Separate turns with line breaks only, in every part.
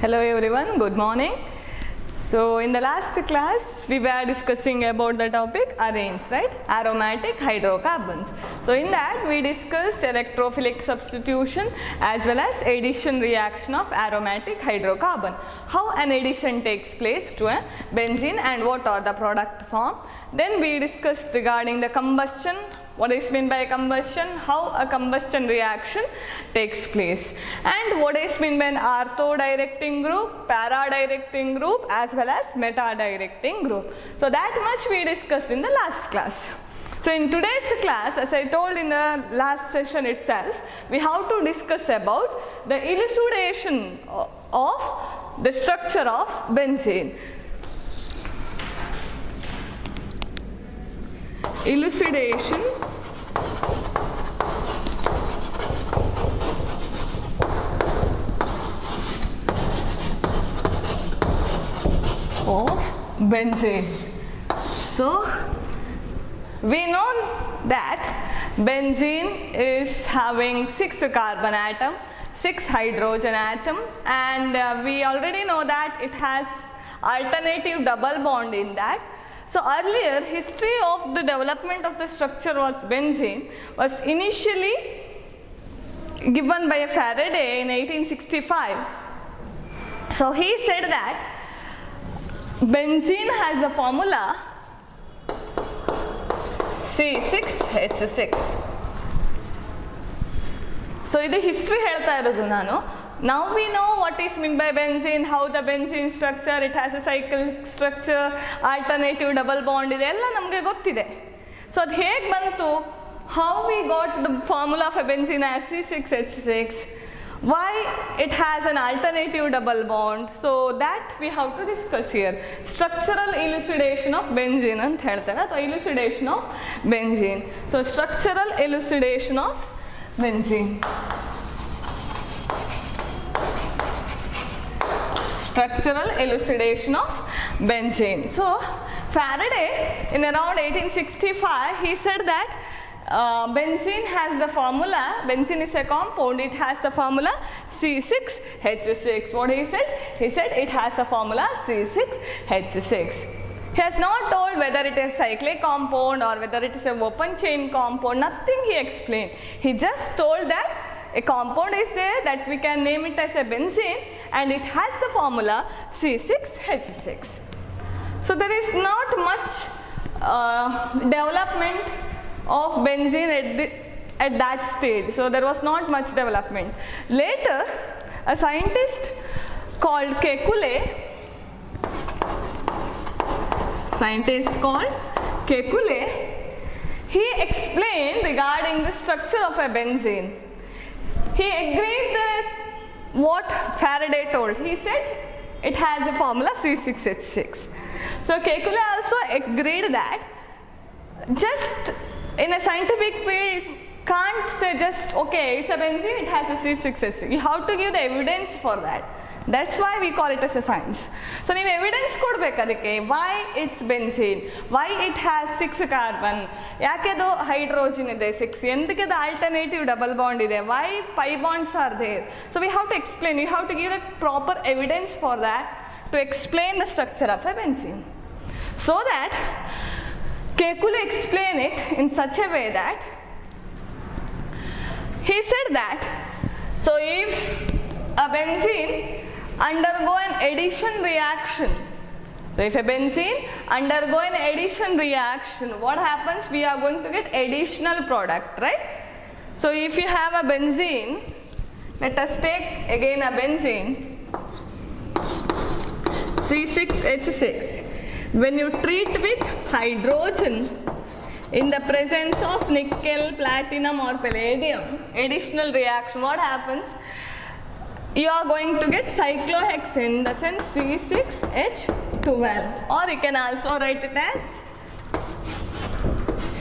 Hello everyone, good morning. So in the last class we were discussing about the topic arenes, right? Aromatic hydrocarbons. So in that we discussed electrophilic substitution as well as addition reaction of aromatic hydrocarbon. How an addition takes place to a benzene and what are the product form. Then we discussed regarding the combustion. What is meant by combustion, how a combustion reaction takes place, and what is meant by an ortho-directing group, para-directing group as well as meta-directing group. So that much we discussed in the last class. So in today's class, as I told in the last session itself, we have to discuss about the elucidation of the structure of benzene. Elucidation of benzene. So we know that benzene is having 6 carbon atom, 6 hydrogen atom, and we already know that it has alternative double bond in that. So earlier history of the development of the structure was benzene was initially given by Faraday in 1865. So he said that benzene has the formula C6H6. So this history ಹೇಳ್ತಾ ಇರೋದು ನಾನು. Now we know what is meant by benzene, how the benzene structure, it has a cyclic structure, alternative double bond ಇದೆಲ್ಲ ನಮಗೆ ಗೊತ್ತಿದೆ. So ಅದು ಹೇಗೆ ಬಂತು, how we got the formula for benzene as C6H6, why it has an alternative double bond, so that we have to discuss here. Structural elucidation of benzene ಅಂತ ಹೇಳ್ತಾರೆ, ಅಥವಾ elucidation of benzene. So structural elucidation of benzene. Structural elucidation of benzene. So Faraday in around 1865 he said that benzene has the formula, benzene is a compound, it has the formula C6H6. What he said? He said it has the formula C6H6. He has not told whether it is cyclic compound or whether it is a open chain compound, nothing he explained. He just told that a compound is there that we can name it as a benzene and it has the formula C6H6. So there is not much development of benzene at that stage. So there was not much development. Later a scientist called Kekulé, he explained regarding the structure of a benzene. He agreed that what Faraday told. He said it has a formula C6H6. So Kekulé also agreed that just in a scientific field can't say just okay it's a benzene, it has a C6H6. You have to give the evidence for that. That's why we call it as a science. So ನೀವು evidence ಕೊಡಬೇಕು ಅದಕ್ಕೆ, why it's benzene, why it has 6 carbon, ಯಾಕೆ ಅದು hydrogen ಇದೆ 6, ಎಂದಕ್ಕೆ ಅದು alternative double bond ಇದೆ, why pi bonds are there. So we have to explain, we have to give a proper evidence for that to explain the structure of a benzene. So that Kekulé explained it in such a way that he said that so if a benzene undergo an addition reaction, so if a benzene undergo an addition reaction, what happens? We are going to get additional product, right? So if you have a benzene, let us take again a benzene C6H6. When you treat with hydrogen in the presence of nickel, platinum or palladium, additional reaction, what happens? You are going to get cyclohexane, in the sense C6H12, or you can also write it as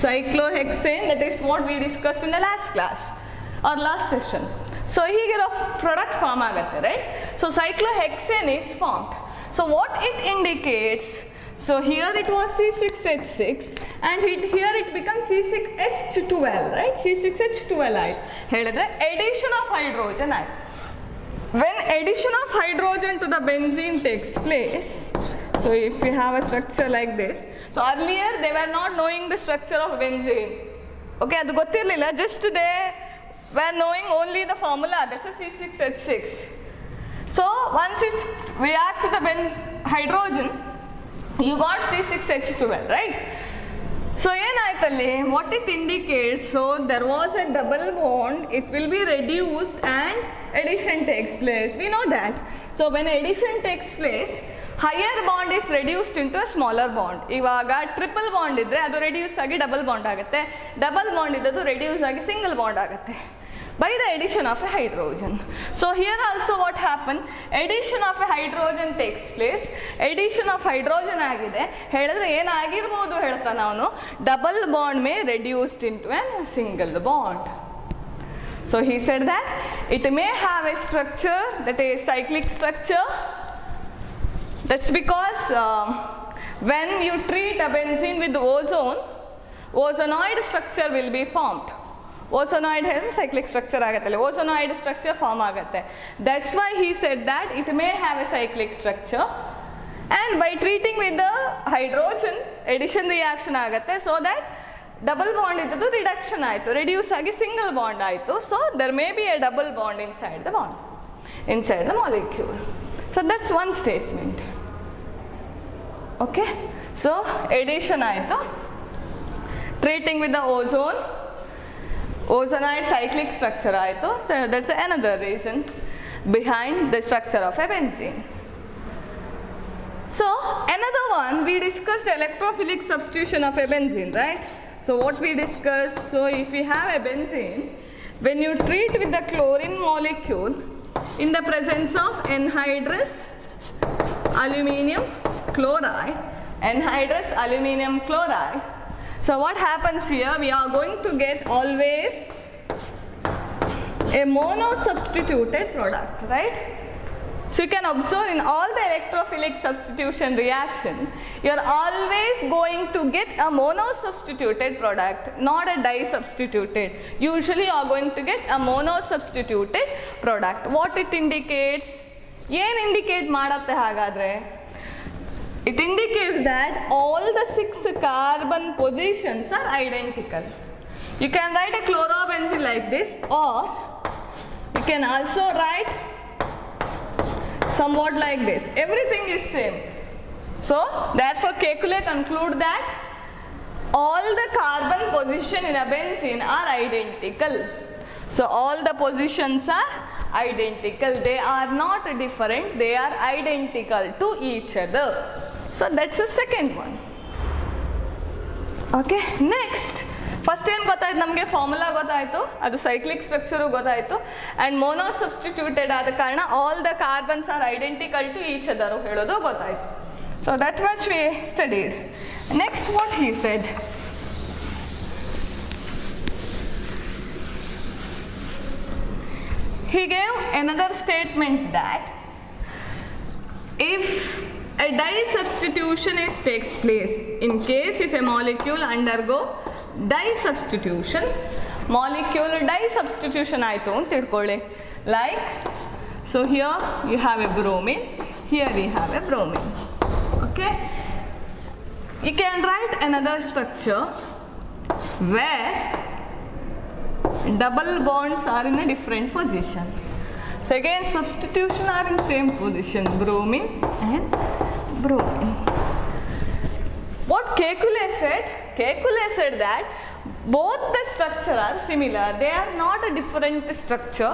cyclohexane. That is what we discussed in the last class or last session. So here a product form agate, right? So cyclohexane is formed. So what it indicates? So here it was C6H6 and here it becomes C6H12, right? C6H12 ಹೇಳಿದ್ರೆ addition of hydrogen ಆಯ್ತು. when addition of hydrogen to the benzene takes place, so if we have a structure like this, so earlier they were not knowing the structure of benzene. Okay, adu gottirlilla, just they were knowing only the formula, that's a C6H6. So once it reacts to the hydrogen, you got C6H12, right? So what it indicates, so there was a double bond, it will be reduced and addition takes place. We know that. So when addition takes place, higher bond is reduced into a smaller bond. Ivaga triple bond idre adu reduce agi double bond agutte. Double bond idadu reduce agi single bond agutte by the addition of a hydrogen. So here also what happened, addition of a hydrogen takes place. Addition of hydrogen agide ಹೇಳಿದ್ರೆ ಏನಾಗಿರಬಹುದು ಹೇಳ್ತಾನೆ ಅವನು, double bond may reduced into a single bond. So he said that it may have a structure that is cyclic structure. That's because when you treat a benzene with ozone, ozonoid structure will be formed. Ozonoid has a cyclic structure agatte, ozonoid structure form agatte. That's why he said that it may have a cyclic structure, and by treating with the hydrogen, addition reaction agatte, so that double bond iddu reduction aitu, reduce agi single bond aitu. So there may be a double bond inside the bond, inside the molecule. So that's one statement. Okay, so addition aitu, treating with the ozone, ozonoid cyclic structure aitu. So that's another reason behind the structure of a benzene. So another one, we discussed electrophilic substitution of a benzene, right? So what we discussed, so if we have a benzene, when you treat with the chlorine molecule in the presence of anhydrous aluminium chloride, anhydrous aluminium chloride, so what happens here, we are going to get always a mono-substituted product, right? So you can observe in all the electrophilic substitution reaction, you are always going to get a mono-substituted product, not a di-substituted. Usually you are going to get a mono-substituted product. What it indicates? Yen indicate madatte hagadre? It indicates that all the 6 carbon positions are identical. You can write a chlorobenzene like this, or you can also write somewhat like this. Everything is same. So therefore Kekulé conclude that all the carbon position in a benzene are identical. So all the positions are identical. They are not different. They are identical to each other. So that's the second one. Okay, next. First ಏನು ಗೊತ್ತಾಯ್ತು ನಮಗೆ, formula ಗೊತ್ತಾಯಿತು, ಅದು cyclic structure ಗೊತ್ತಾಯಿತು, and mono substituted ಆದ ಕಾರಣ all the carbons are identical to each other ಹೇಳೋದು ಗೊತ್ತಾಯಿತು. So that much we studied. Next what he said, he gave another statement that if a di-substitution takes place, in case if a molecule undergo di-substitution, molecule di-substitution aitu anta tidkolli, like so here you have a bromine, here we have a bromine. Okay, you can write another structure where double bonds are in a different position. So again substitution are in same position, bromine and bromine. What Kekulé said? Kekulé said that both the structure are similar. They are not a different structure.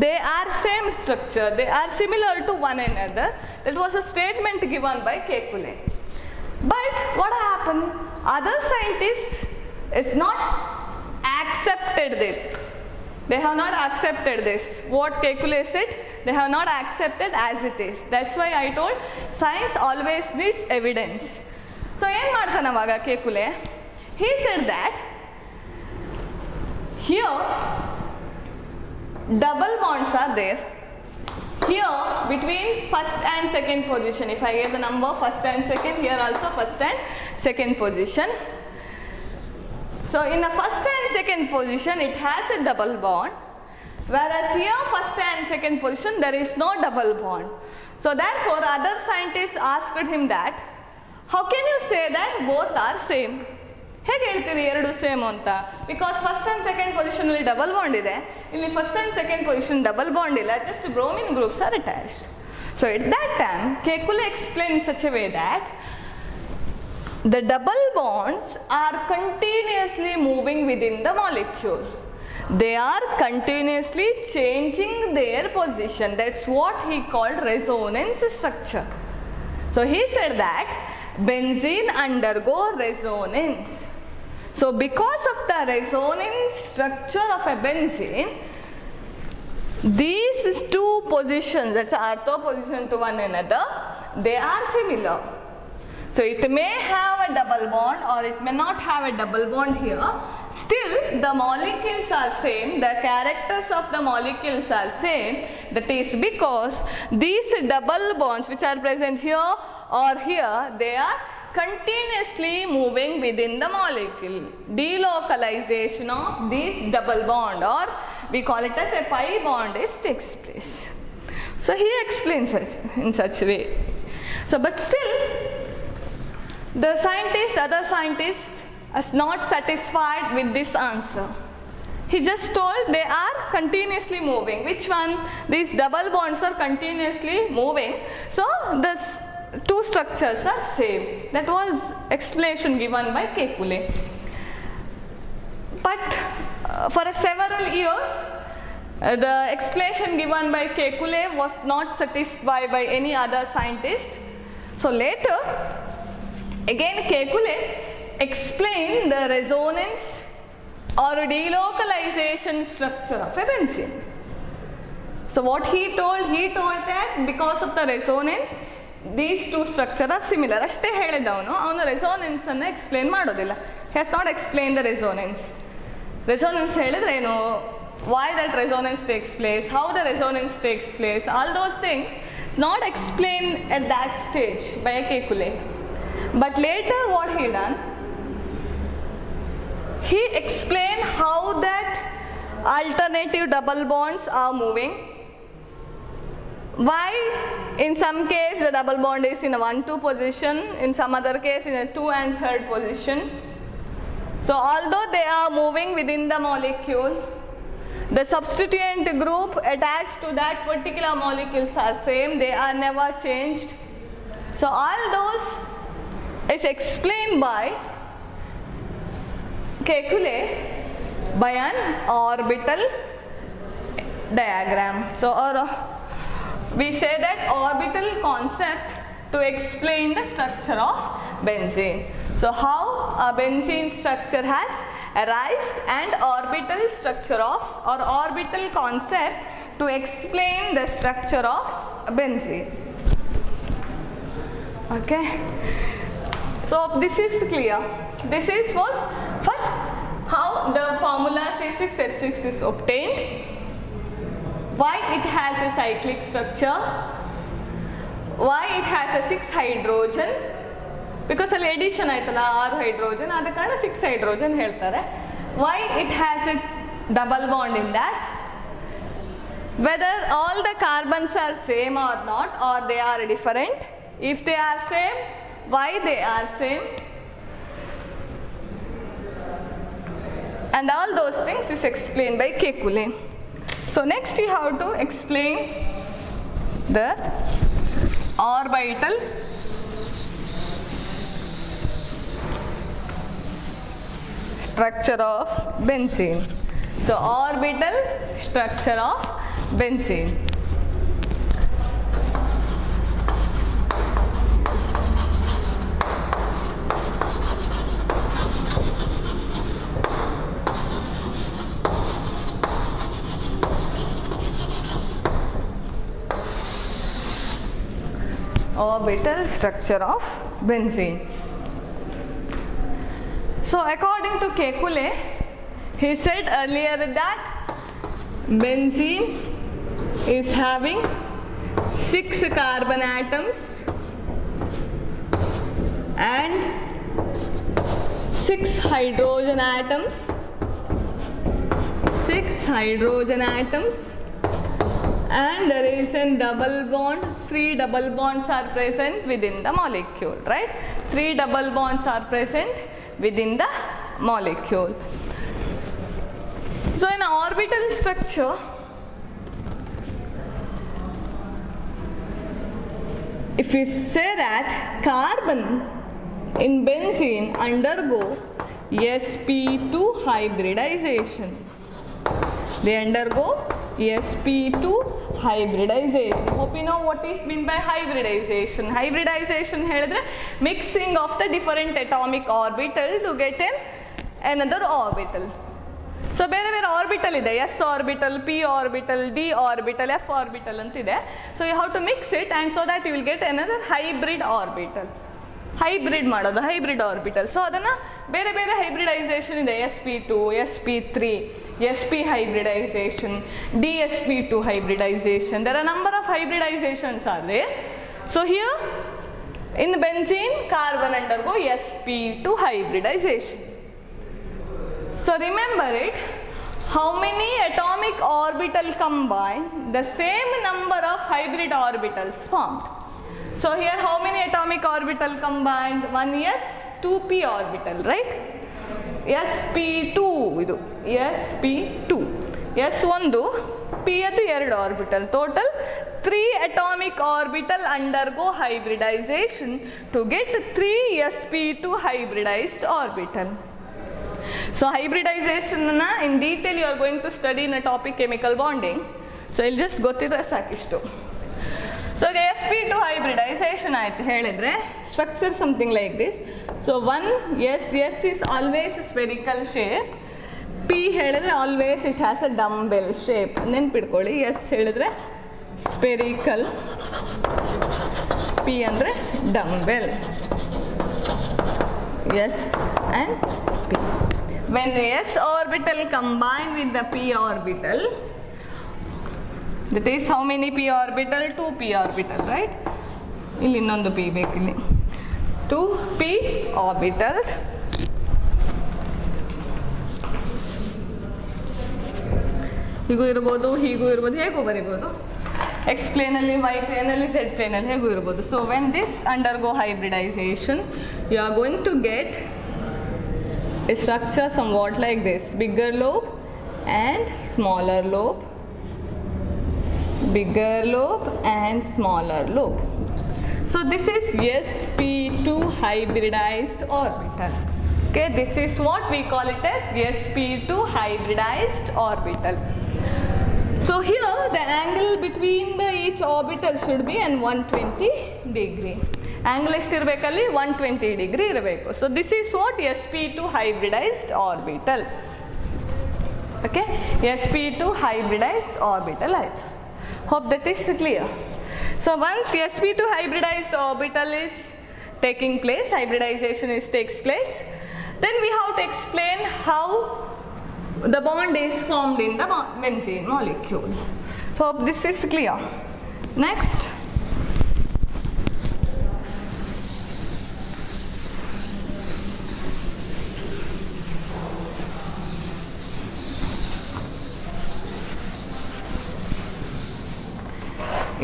They are same structure. They are similar to one another. That was a statement given by Kekulé. But what happened? Other scientists is not accepted this. They have not accepted this. What Kekulé said, they have not accepted as it is. That's why I told science always needs evidence. So ಏನು ಮಾಡ್ತಾನೆ ಅವಾಗ Kekulé? He said that here double bonds are there. Here between first and second position, if I give the number first and second, here also first and second position. So in the first and second position it has a double bond, Whereas here first and second position there is no double bond. So therefore other scientists asked him that, how can you say that both are same? ಹೇಗೆ ಹೇಳ್ತೀರಿ ಎರಡು same ಅಂತ? Because first and second ಪೊಸಿಷನಲ್ಲಿ double bond ಇದೆ, ಇಲ್ಲಿ first and second position double bond ಇಲ್ಲ, just bromine groups are attached. So at that time Kekule explained in such a way that the double bonds are continuously moving within the molecule. They are continuously changing their position. That's what he called resonance structure. So he said that benzene undergo resonance. So because of the resonance structure of a benzene, these two positions, that's ortho position to one another, they are similar. So it may have a double bond or it may not have a double bond here. Still the molecules are same, the characters of the molecules are same. That is because these double bonds which are present here or here, they are continuously moving within the molecule. Delocalization of this double bond, or we call it as a pi bond, takes place. So he explains it in such a way. So but still the other scientist is not satisfied with this answer. He just told they are continuously moving. Which one? These double bonds are continuously moving. So the two structures are same. That was explanation given by Kekule. But for several years, the explanation given by Kekule was not satisfied by any other scientist. So later, again Kekule explained the resonance or delocalization structure of a benzene. So what he told that because of the resonance, these two structures are similar. ಅಷ್ಟೇ ಹೇಳಿದವನು, ಅವನು resonance ಅನ್ನು explain ಮಾಡೋದಿಲ್ಲ. He has not explained the resonance. Resonance ಹೇಳಿದ್ರೆ ಏನು, why that resonance takes place, how the resonance takes place, all those things is not explained at that stage by Kekule. But later what he done, he explained how that alternative double bonds are moving. Why in some case the double bond is in a 1-2 position, in some other case in a 2 and 3rd position. So although they are moving within the molecule, the substituent group attached to that particular molecules are same, they are never changed. So all those is explained by Kekule by an orbital diagram. So we say that orbital concept to explain the structure of benzene. So how a benzene structure has arisen and orbital structure of or orbital concept to explain the structure of benzene. Okay. So this is clear. This is was first how the formula C6H6 is obtained, why it has a cyclic structure, why it has a 6 hydrogen, because ಅಲ್ಲಿ addition ಆಯ್ತಲ್ಲ 6 hydrogen, ಆದ ಕಾರಣ 6 hydrogen ಹೇಳ್ತಾರೆ. Why it has a double bond in that, whether all the carbons are same or not, or they are different. If they are same, why they are same, and all those things is explained by Kekule. So next we have to explain the orbital structure of benzene. So orbital structure of benzene. Orbital structure of benzene. So according to Kekule, he said earlier that benzene is having 6 carbon atoms and 6 hydrogen atoms, 6 6 hydrogen atoms, and there is a double bond. 3 double bonds are present within the molecule, right? 3 double bonds are present within the molecule. So in an orbital structure, if we say that carbon in benzene undergo sp2 hybridization, they undergo sp2 hybridization. Hope you know what is meant by hybridization. Hybridization ಹೇಳಿದ್ರೆ mixing of the different atomic orbital to get another orbital. So ಬೇರೆ ಬೇರೆ orbital ಇದೆ, s orbital, p orbital, d orbital, f orbital ಅಂತಿದೆ. So you have to mix it and so that you will get another hybrid orbital. Hybrid ಮಾಡೋದು, hybrid orbital. So ಅದನ್ನು ಬೇರೆ ಬೇರೆ hybridisation ಇದೆ, sp2, sp3, sp hybridization, dsp2 hybridization. There are number of hybridizations are there. So here in benzene, carbon undergo sp2 hybridization. So remember it, how many atomic orbital combine, the same number of hybrid orbitals formed. So here how many atomic orbital combined? One s, 2p orbital, right? sp2 idu, sp2, s1, p adu 2 orbital, total 3 atomic orbital undergo hybridization to get 3 sp2 hybridized orbital. So hybridization in detail you are going to study in a topic chemical bonding. So I'll just ಗೊತ್ತಿದ್ರೆ ಸಾಕಿಷ್ಟು. So sp2 hybridization ಆಯ್ತು ಹೇಳಿದ್ರೆ structure something like this. So one s is always spherical shape. p ಹೇಳಿದ್ರೆ always it has a dumbbell shape. ನೆನ್ಪಿಟ್ಕೊಳ್ಳಿ, s ಹೇಳಿದ್ರೆ spherical, p ಅಂದ್ರೆ dumbbell. S and p. When the s orbital combine with the p orbital, that is how many p orbital? 2p orbital, right? ಇಲ್ಲಿ ಇನ್ನೊಂದು p ಬೇಕಿಲ್ಲಿ. 2p orbitals. ಹೀಗೂ ಇರ್ಬೋದು, ಹೀಗೂ ಇರ್ಬೋದು, ಹೇಗೂ ಬರಿಬೋದು. X plane ಅಲ್ಲಿ, Y plane ಅಲ್ಲಿ, Z plane ಅಲ್ಲಿ ಹೇಗೂ ಇರ್ಬೋದು. So when this undergo hybridization, you are going to get a structure somewhat like this: bigger lobe and smaller lobe, bigger lobe and smaller lobe. So this is sp2 hybridized orbital. Okay, this is what we call it as sp2 hybridized orbital. So here the angle between the each orbital should be an 120 degree. Angle ಎಷ್ಟಿರಬೇಕಲ್ಲಿ 120 degree ಇರಬೇಕು. So this is what sp2 hybridized orbital. Okay, sp2 hybridized orbital ಆಯ್ತು. Hope that is clear. So once sp2 hybridized orbital is taking place, hybridization takes place, then we have to explain how the bond is formed in the benzene molecule. So hope this is clear. Next,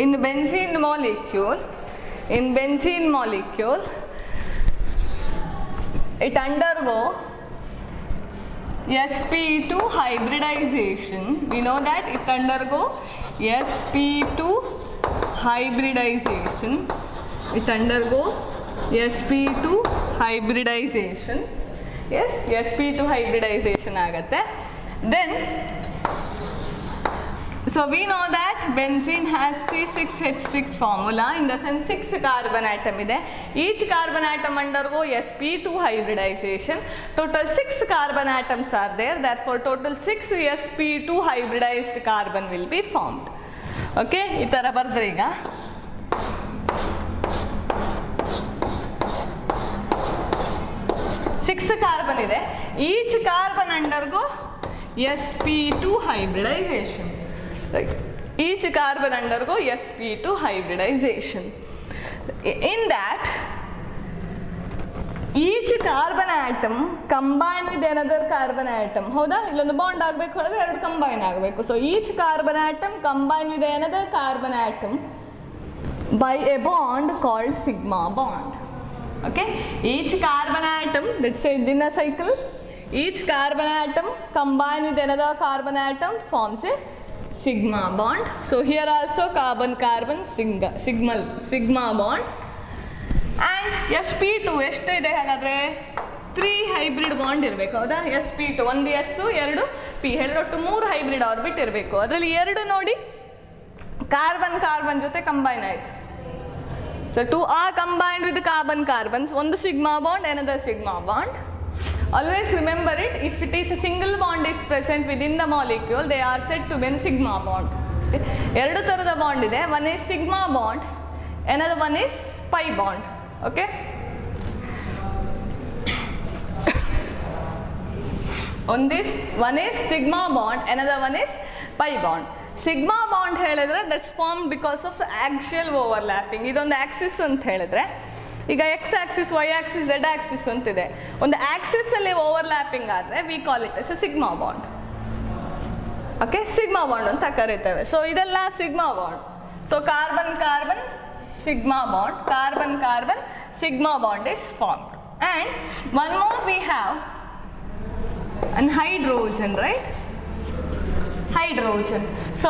in benzene molecule, it undergo sp2 hybridization. We know that it undergo sp2 hybridization. It undergo sp2 hybridization. Yes, sp2 hybridization ಆಗುತ್ತೆ. Then so we know that benzene has C6H6 formula, in the sense 6 carbon atom ಇದೆ. Each carbon atom undergo sp2 hybridization. Total 6 carbon atoms are there, therefore total 6 sp2 hybridized carbon will be formed. Okay, ಈ ತರ ಬರೆದ್ರೆ ಈಗ 6 carbon ಇದೆ. Each carbon undergo sp2 hybridization. Right. Each carbon undergo sp2 hybridization. In that each carbon atom combine with another carbon atom. ಹೌದಾ? ಇಲ್ಲೊಂದು bond ಆಗಬೇಕು ಹೇಳಿದ್ರೆ ಎರಡು ಕಂಬೈನ್ ಆಗಬೇಕು. So each carbon atom combine with another carbon atom by a bond called sigma bond. Okay, each carbon atom, let's say in a cycle, each carbon atom combined with another carbon atom forms a sigma bond. So here also carbon carbon sigma bond. And sp2 ಎಷ್ಟು ಇದೆ ಹಾಗಾದ್ರೆ 3 hybrid bond ಇರಬೇಕು. ಹೌದಾ? sp2 ಒಂದು s 2 p ಹೇಳಿದ್ರೆ ಒಟ್ಟು 3 hybrid orbit ಇರಬೇಕು. ಅದರಲ್ಲಿ ಎರಡು ನೋಡಿ ಕಾರ್ಬನ್ ಕಾರ್ಬನ್ ಜೊತೆ ಕಂಬೈನ್ ಆಯ್ತು. So two are combined with the carbon carbons, one the sigma bond, another sigma bond. Always remember it, if it is a single bond is present within the molecule, they are said to be a sigma bond. ಎರಡು ತರದ bond ಇದೆ. One is sigma bond, another one is pi bond. Okay? One is sigma bond, another one is pi bond. Sigma bond ಹೇಳಿದ್ರೆ that's form because of axial overlapping. ಇದೊಂದು axis ಅಂತ ಹೇಳಿದ್ರೆ ಈಗ X axis, Y axis, Z axis ಅಂತಿದೆ. ಒಂದು axis ಅಲ್ಲಿ overlapping ಆದರೆ we call it as sigma bond. Okay, sigma bond ಅಂತ ಕರೀತೇವೆ. ಸೊ ಇದೆಲ್ಲ sigma bond. So carbon carbon sigma bond, carbon carbon sigma bond is formed. And one more we have an hydrogen, right? Hydrogen. So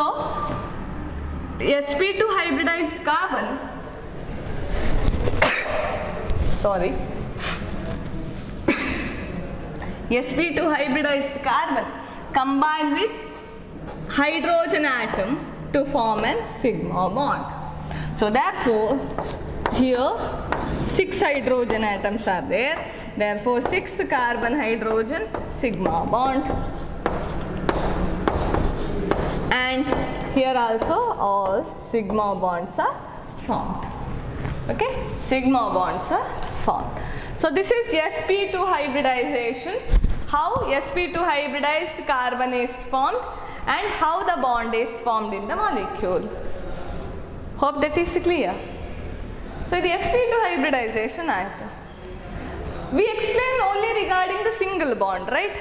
sp2 hybridized carbon sp2 hybridized carbon combined with hydrogen atom to form a sigma bond. So therefore here 6 hydrogen atoms are there, therefore 6 carbon hydrogen sigma bond. And here also all sigma bonds are formed. Okay, sigma bonds are formed. So this is sp2 hybridization, how sp2 hybridized carbon is formed and how the bond is formed in the molecule. Hope that is clear. So the sp2 hybridization aaytu. We explained only regarding the single bond, right?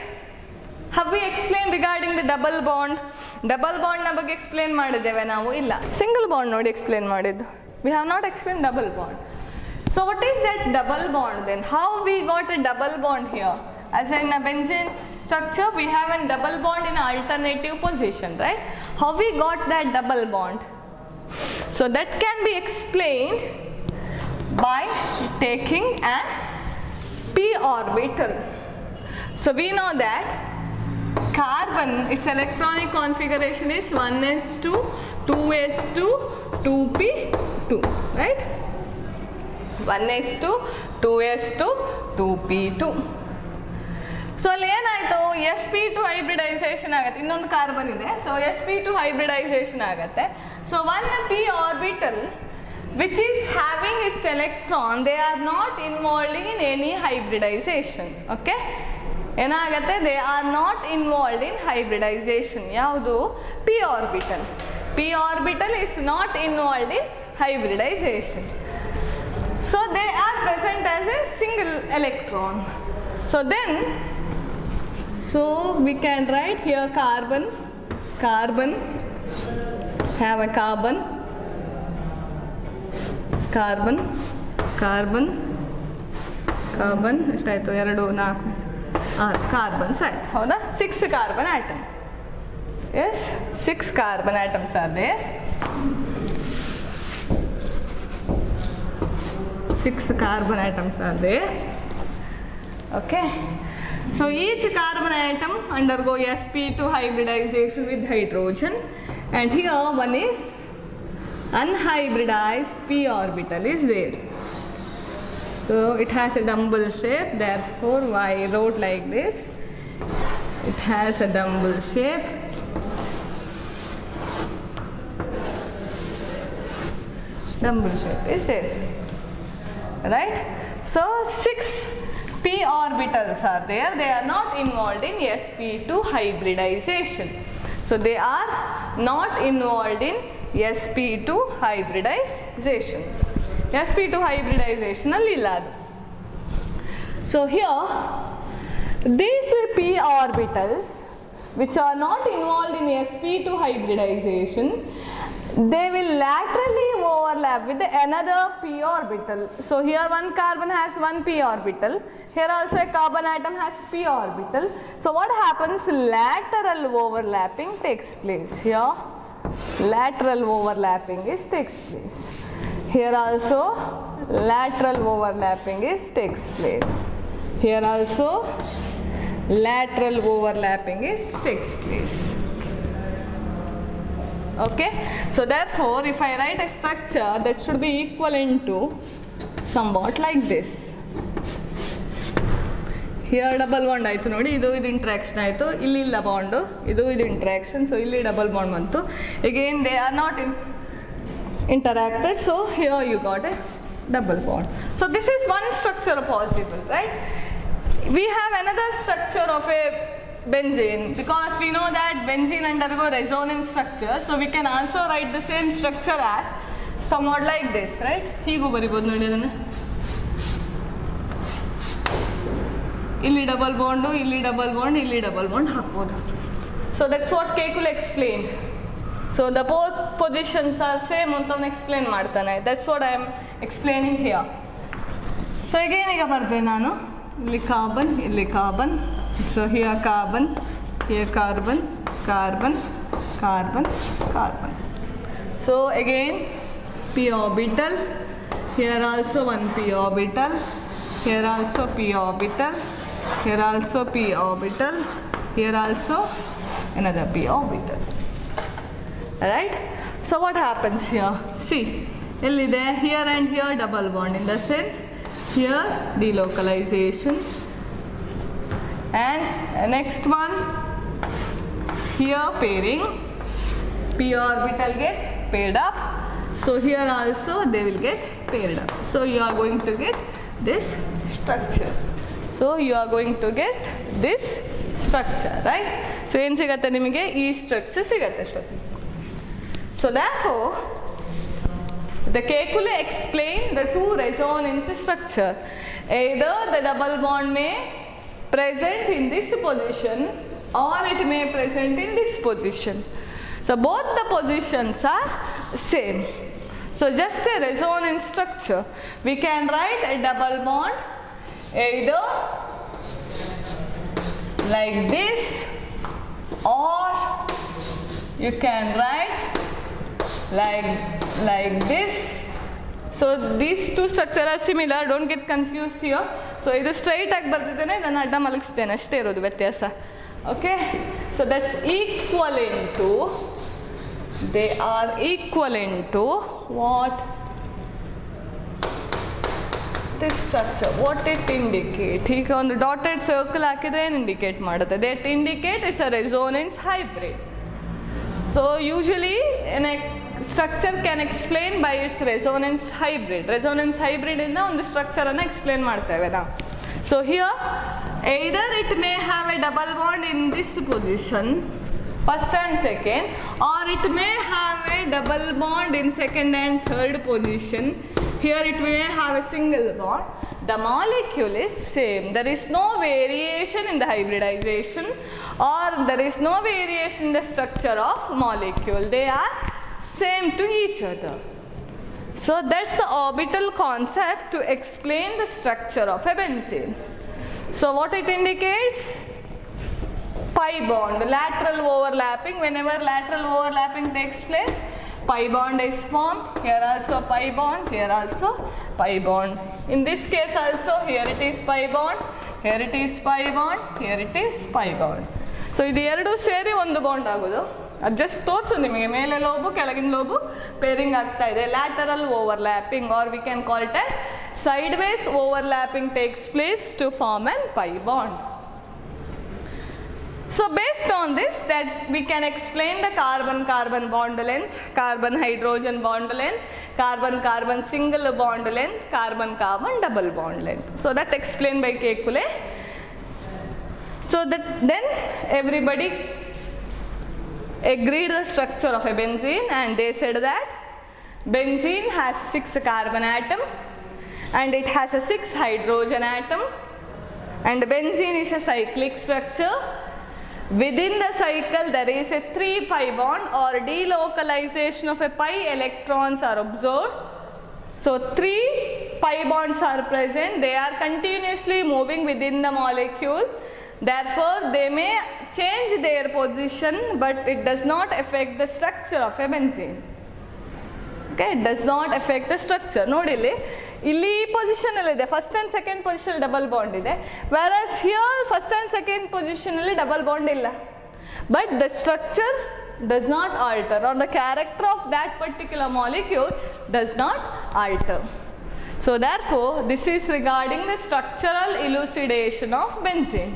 Have we explained regarding the double bond? Double bond na ಬಗ್ಗೆ explain ಮಾಡಿದ್ದೇವೆ ನಾವು? ಇಲ್ಲ. Single bond ನೋಡಿ explain ಮಾಡಿದ್ದು. We have not explained double bond. So what is that double bond then? How we got a double bond here? As in a benzene structure, we have a double bond in alternative position, right? How we got that double bond? So that can be explained by taking an p orbital. So we know that carbon, its electronic configuration is 1s2, 2s2, 2p2, right? 1s2, 2s2, 2p2. So ಅಲ್ಲಿ ಏನಾಯಿತು, sp2 hybridization ಆಗುತ್ತೆ. ಇನ್ನೊಂದು carbon ಇದೆ, so sp2 hybridization ಆಗುತ್ತೆ. So 1p orbital which is having its electron, they are not involved in any hybridization. Okay? ಏನಾಗುತ್ತೆ, they are not involved in hybridization. ಯಾವುದು? P orbital. P orbital is not involved in hybridization. So they are present as a single electron. So then, so we can write here carbon, carbon, have a carbon, carbon, carbon, carbon, ಎಷ್ಟಾಯಿತು? 2, 4 carbons ಆಯ್ತು. ಹೌದಾ? 6 carbon atom. Yes, 6 carbon atoms are there. 6 carbon atoms are there. Okay. So each carbon atom undergo sp2 hybridization with hydrogen, and here one is unhybridized p orbital is there. So it has a dumbbell shape, therefore I wrote like this. It has a dumbbell shape. Dumbbell shape is there, right? So 6 p orbitals are there. They are not involved in sp2 hybridization. So they are not involved in sp2 hybridization. sp2 hybridization ಅಲ್ಲಿ ಇಲ್ಲ ಅದು. So here, these p orbitals which are not involved in sp2 hybridization, they will laterally overlap with another p orbital. So here one carbon has one p orbital, here also a carbon atom has p orbital. So what happens? Lateral overlapping takes place. Here lateral overlapping takes place. Here also lateral overlapping takes place. Here also lateral overlapping takes place. Okay, so therefore if I write a structure that should be equivalent to somewhat like this. Here double bond ಆಯಿತು ನೋಡಿ, ಇದು interaction ಆಯಿತು, ಇಲ್ಲಿ ಇಲ್ಲ bond, ಇದು interaction, so ಇಲ್ಲಿ double bond ಬಂತು. Again they are not interacted, so here you got a double bond. So this is one structure possible, right? We have another structure of a benzene, because we know that benzene undergo resonance structure, so we can also write the same structure as somewhat like this, right? ಹೀಗೂ ಬರಿಬೋದು ನೋಡಿ ಅದನ್ನು. ಇಲ್ಲಿ double bond, ಇಲ್ಲಿ double bond, ಇಲ್ಲಿ double bond ಹಾಕ್ಬೋದು. So that's what Kekule explained. So the both positions are same ಅಂತ ಅವನು explain ಮಾಡ್ತಾನೆ. That's what I am explaining here. So again ಈಗ ಬರ್ತೇನೆ ನಾನು, ಇಲ್ಲಿ ಕಾರ್ಬನ್, ಇಲ್ಲಿ carbon. So here carbon, here carbon, carbon, carbon, carbon. So again p orbital, here also one p orbital, here also p orbital, here also p orbital, here also another p orbital. Alright, so what happens here? See, here and here double bond, in the sense here delocalization, and next one here pairing, p orbital get paired up, so here also they will get paired up. So you are going to get this structure. So you are going to get this structure, right? So ಏನು ಸಿಗತ್ತೆ ನಿಮಗೆ? ಈ structure ಸಿಗತ್ತೆ ಅಷ್ಟೊತ್ತಿಗೆ. So therefore the Kekule explained the two resonance structure. Either the double bond may present in this position or it may present in this position. So both the positions are same. So just a resonance structure. We can write a double bond either like this, or you can write like this. So these two structures are similar, don't get confused here. So ಇದು straight ಆಗಿ ಬರ್ತಿದ್ದೇನೆ, ನಾನು ಅಡ್ಡ ಮಲಗಿಸ್ತೇನೆ, ಅಷ್ಟೇ ಇರೋದು ವ್ಯತ್ಯಾಸ. Okay, so that's equivalent to, they are equivalent to what? This structure, what it indicate? ಈಗ ಒಂದು dotted circle ಹಾಕಿದ್ರೆ ಏನು indicate ಮಾಡುತ್ತೆ? That indicate it's a resonance hybrid. So usually in a structure can explain by its resonance hybrid. Resonance hybrid ಇಂದ ಒಂದು structure ಅನ್ನು explain ಮಾಡ್ತೇವೆ ನಾವು. So here either it may have a double bond in this position, first and second, or it may have a double bond in second and third position. Here it may have a single bond. The molecule is same. There is no variation in the hybridization, or there is no variation in the structure of molecule. They are same to each other. So that's the orbital concept to explain the structure of a benzene. So what it indicates? Pi bond, lateral overlapping. Whenever lateral overlapping takes place, pi bond is formed. Here also pi bond, here also pi bond. In this case also, here it is pi bond, here it is pi bond, here it is pi bond. So ಇದು ಎರಡು ಸೇರಿ ಒಂದು bond ಆಗೋದು. ಅದು just ತೋರಿಸು ನಿಮಗೆ, ಮೇಲೆ lube ಕೆಳಗಿನ ಲೋಬು ಪೇರಿಂಗ್ ಆಗ್ತಾ ಇದೆ. Lateral overlapping, or we can call it as sideways overlapping takes place to form an pi bond. So based on this, that we can explain the carbon-carbon bond length, carbon-hydrogen bond length, carbon-carbon single bond length, carbon-carbon double bond length. So that explained by Kekule. So that then everybody agreed the structure of a benzene, and they said that benzene has 6 carbon atom and it has a 6 hydrogen atom. and benzene is a cyclic structure. Within the cycle there is a 3 pi bond or delocalization of a pi electrons are observed. So 3 pi bonds are present, they are continuously moving within the molecule, therefore they may change their position but it does not affect the structure of a benzene. Okay, it does not affect the structure. Nodili ಇಲ್ಲಿ position ಅಲ್ಲಿ ಇದೆ, first and second position double bond ಇದೆ, whereas here first and second position ಅಲ್ಲಿ double bond ಇಲ್ಲ, but the structure does not alter or the character of that particular molecule does not alter. So therefore this is regarding the structural elucidation of benzene.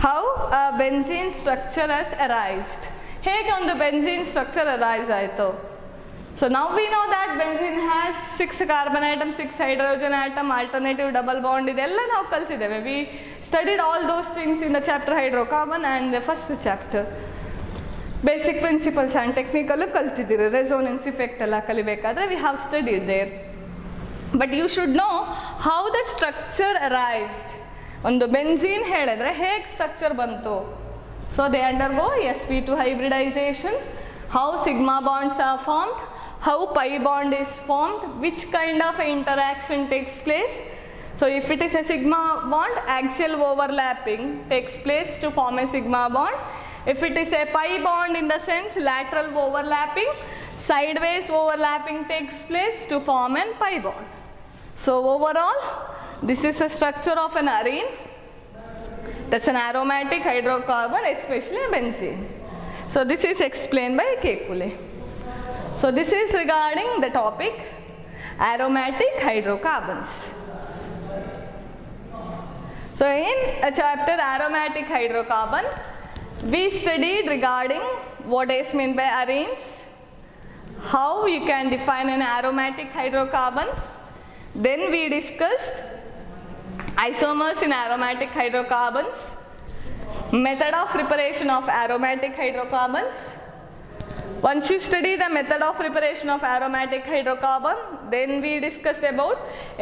How a benzene structure has arisen. ಹೇಗೆ ಒಂದು benzene structure arise ಆಯಿತು? So now we know that benzene has 6 carbon atom, 6 hydrogen atom, alternative double bond, ಇದೆಲ್ಲ ನಾವು ಕಲಿತಿದ್ದೇವೆ. We studied all those things in the chapter hydrocarbon and the first chapter. Basic principles and technical ಕಲಿತಿದ್ದೀರಿ, resonance effect ಎಲ್ಲ ಕಲಿಬೇಕಾದ್ರೆ we have studied there. But you should know how the structure arisen. ಒಂದು benzene ಹೇಳಿದ್ರೆ ಹೇಗೆ structure ಬಂತು? So they undergo sp2 hybridization, how sigma bonds are formed, how pi bond is formed, which kind of interaction takes place. So if it is a sigma bond, axial overlapping takes place to form a sigma bond. If it is a pi bond, in the sense lateral overlapping, sideways overlapping takes place to form a pi bond. So overall this is the structure of an arene. That's an aromatic hydrocarbon, especially benzene. So this is explained by Kekulé. So this is regarding the topic aromatic hydrocarbons. So in a chapter aromatic hydrocarbon, we studied regarding what is meant by arenes, how you can define an aromatic hydrocarbon. Then we discussed isomers in aromatic hydrocarbons, method of preparation of aromatic hydrocarbons. Once you study the method of preparation of aromatic hydrocarbon, then we discussed about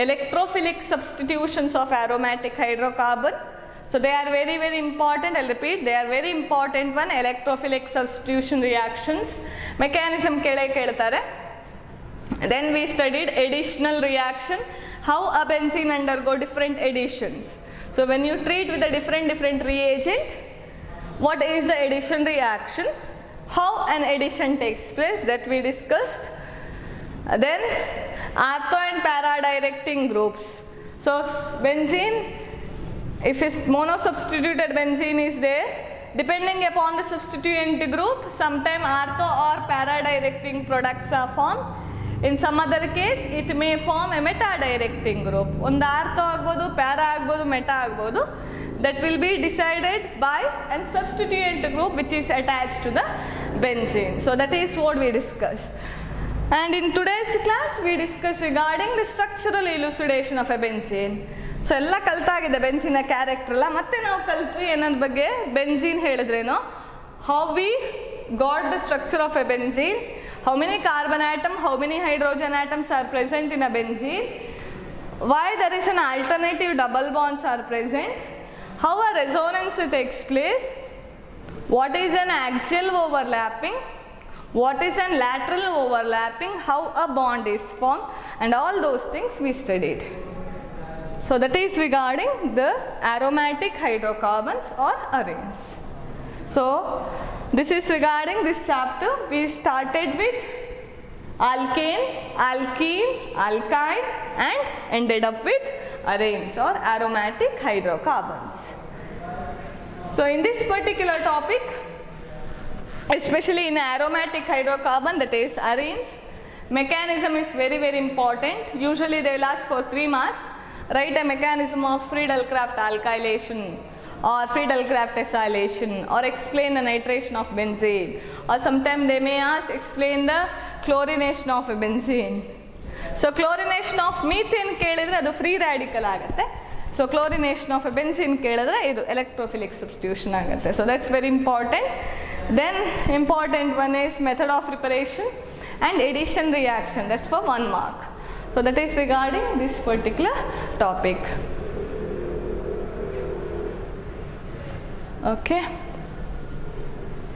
electrophilic substitutions of aromatic hydrocarbon. So they are very, very important. I'll repeat, they are very important one, electrophilic substitution reactions. Mechanism kele keltare. Then we studied additional reaction, how a benzene undergo different additions. So when you treat with a different reagent, what is the addition reaction? How an addition takes place, that we discussed. Then ortho and para directing groups. So benzene, if it's monosubstituted benzene is there, depending upon the substituent group, sometimes ortho or para directing products are formed. In some other case, it may form a meta directing group. ಒಂದು ortho ಆಗ್ಬೋದು, para ಆಗ್ಬೋದು, meta ಆಗ್ಬೋದು. That will be decided by a substituent group which is attached to the benzene. So that is what we discussed. And in today's class, we discussed regarding the structural elucidation of a benzene. So ಎಲ್ಲ ಕಲ್ತಾಗಿದೆ ಬೆನ್ಸಿನ character ಎಲ್ಲ. ಮತ್ತೆ ನಾವು ಕಲ್ತು ಏನಂದ ಬಗ್ಗೆ benzene ಹೇಳಿದ್ರೇನೋ, how we got the structure of a benzene, how many carbon atom, how many hydrogen atoms are present in a benzene, why there is an alternative double bonds are present, how a resonance takes place, what is an axial overlapping, what is an lateral overlapping, how a bond is formed, and all those things we studied. So that is regarding the aromatic hydrocarbons or arenes. So this is regarding this chapter. We started with alkane, alkene, alkyne and ended up with arenes or aromatic hydrocarbons. So in this particular topic, especially in aromatic hydrocarbon, that is arenes, mechanism is very, very important. Usually they will ask for 3 marks. Write a mechanism of Friedel-Crafts alkylation or Friedel-Crafts acylation, or explain the nitration of benzene, or sometimes they may ask explain the chlorination of a benzene. So chlorination of methane kelidre adu free radical agutte. So chlorination of a benzene kelidre idu electrophilic substitution agutte. So that's very important. Then important one is method of preparation and addition reaction, that's for 1 mark. So that is regarding this particular topic. Okay.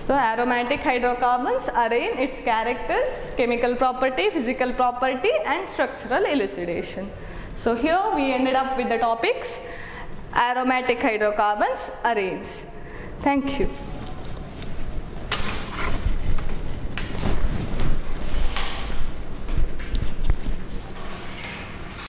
So aromatic hydrocarbons arraign its characters, chemical property, physical property and structural elucidation. So here we ended up with the topics aromatic hydrocarbons arraigns. Thank you.